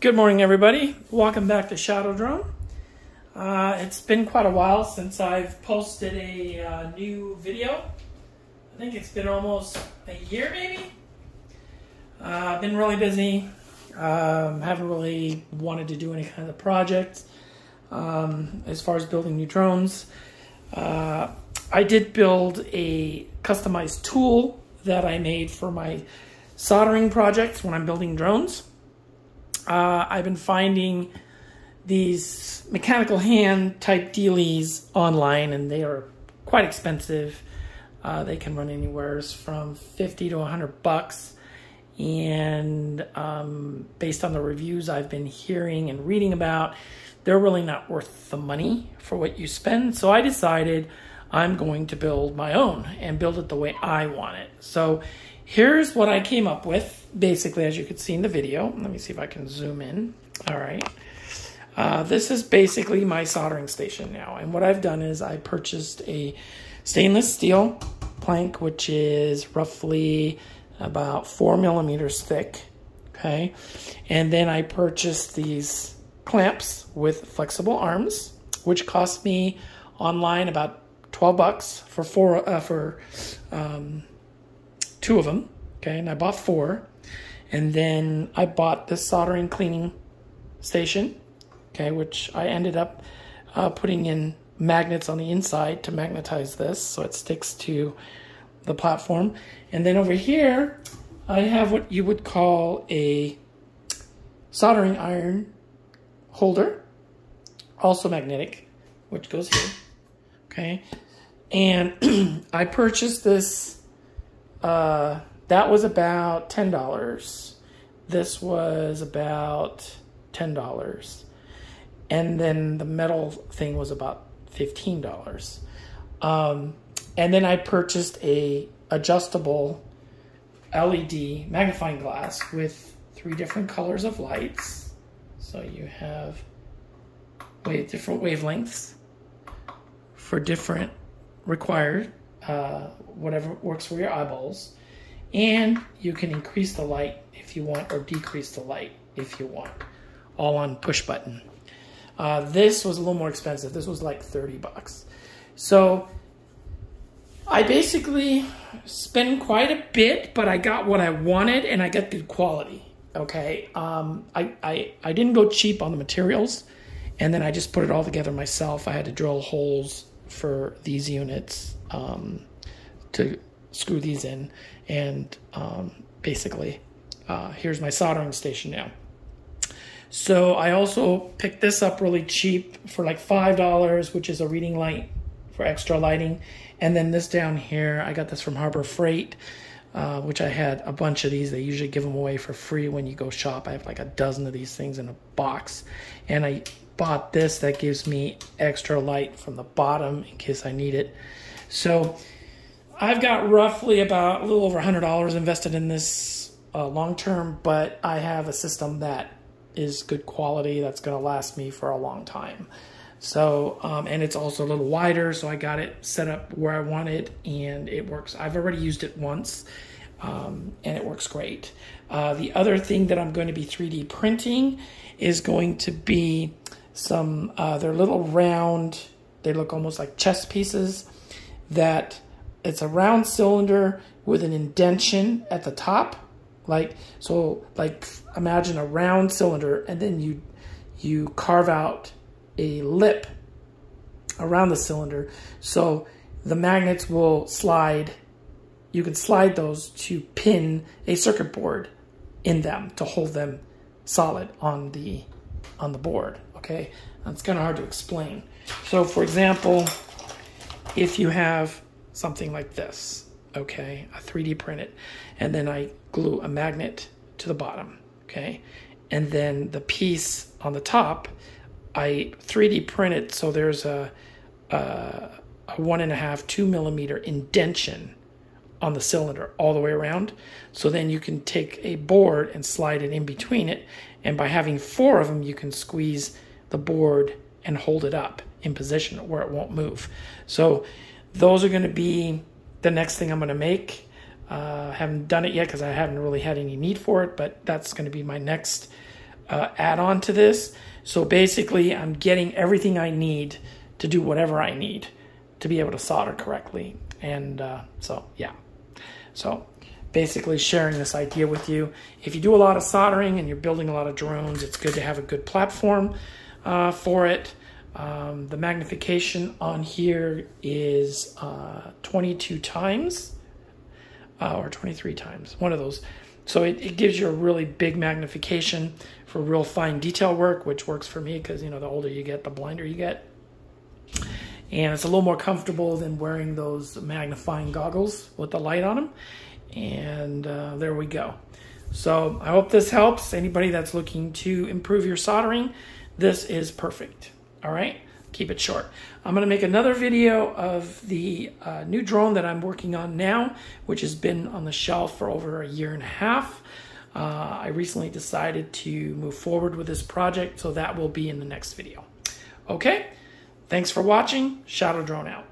Good morning, everybody. Welcome back to Shadow Drone. It's been quite a while since I've posted a new video. I think it's been almost a year, maybe. I've been really busy. Haven't really wanted to do any kind of project as far as building new drones. I did build a customized tool that I made for my soldering projects when I'm building drones. I've been finding these mechanical hand type dealies online, and they are quite expensive. They can run anywhere from $50 to $100, and based on the reviews I've been hearing and reading about, they're really not worth the money for what you spend. So I decided I'm going to build my own and build it the way I want it. So here's what I came up with, basically, as you could see in the video. Let me see if I can zoom in. All right. This is basically my soldering station now. And what I've done is I purchased a stainless steel plank, which is roughly about 4 millimeters thick. Okay. And then I purchased these clamps with flexible arms, which cost me online about $12 for two of them. Okay, and I bought 4, and then I bought this soldering cleaning station, okay, which I ended up putting in magnets on the inside to magnetize this so it sticks to the platform. And then over here I have what you would call a soldering iron holder, also magnetic, which goes here. Okay, and I purchased this. That was about $10. This was about $10. And then the metal thing was about $15. And then I purchased a adjustable LED magnifying glass with 3 different colors of lights. So you have different wavelengths for different required, whatever works for your eyeballs. And you can increase the light if you want, or decrease the light if you want, all on push button. This was a little more expensive. This was like $30. So I basically spent quite a bit, but I got what I wanted, and I got good quality. Okay, I didn't go cheap on the materials, and then I just put it all together myself. I had to drill holes for these units to screw these in, and basically here's my soldering station now. So I also picked this up really cheap for like $5, which is a reading light for extra lighting. And then this down here, I got this from Harbor Freight, which I had a bunch of these. They usually give them away for free when you go shop. I have like a dozen of these things in a box, and I bought this that gives me extra light from the bottom in case I need it. So I've got roughly about a little over $100 invested in this long term, but I have a system that is good quality that's going to last me for a long time. So, and it's also a little wider, so I got it set up where I want it, and it works. I've already used it once, and it works great. The other thing that I'm going to be 3D printing is going to be some, they're little round, they look almost like chess pieces, that it's a round cylinder with an indentation at the top. Like imagine a round cylinder, and then you carve out a lip around the cylinder. So the magnets will slide. You can slide those to pin a circuit board in them to hold them solid on the board. Okay, that's kind of hard to explain. So for example, if you have something like this, okay, I 3D print it, and then I glue a magnet to the bottom, okay, and then the piece on the top, I 3D print it so there's a 1.5, 2 millimeter indentation on the cylinder all the way around. So then you can take a board and slide it in between it, and by having 4 of them, you can squeeze the board and hold it up in position where it won't move. So those are going to be the next thing I'm going to make. Haven't done it yet because I haven't really had any need for it, but that's going to be my next add-on to this. So basically, I'm getting everything I need to do whatever I need to be able to solder correctly. And so, yeah. So basically sharing this idea with you. If you do a lot of soldering and you're building a lot of drones, it's good to have a good platform for it. The magnification on here is 22 times or 23 times, one of those. So it gives you a really big magnification for real fine detail work, which works for me because, you know, the older you get, the blinder you get. And it's a little more comfortable than wearing those magnifying goggles with the light on them. And there we go. So I hope this helps. Anybody that's looking to improve your soldering, this is perfect. All right, keep it short. I'm going to make another video of the new drone that I'm working on now, which has been on the shelf for over a year and a half. I recently decided to move forward with this project, so that will be in the next video. Okay, thanks for watching. Shadow Drone out.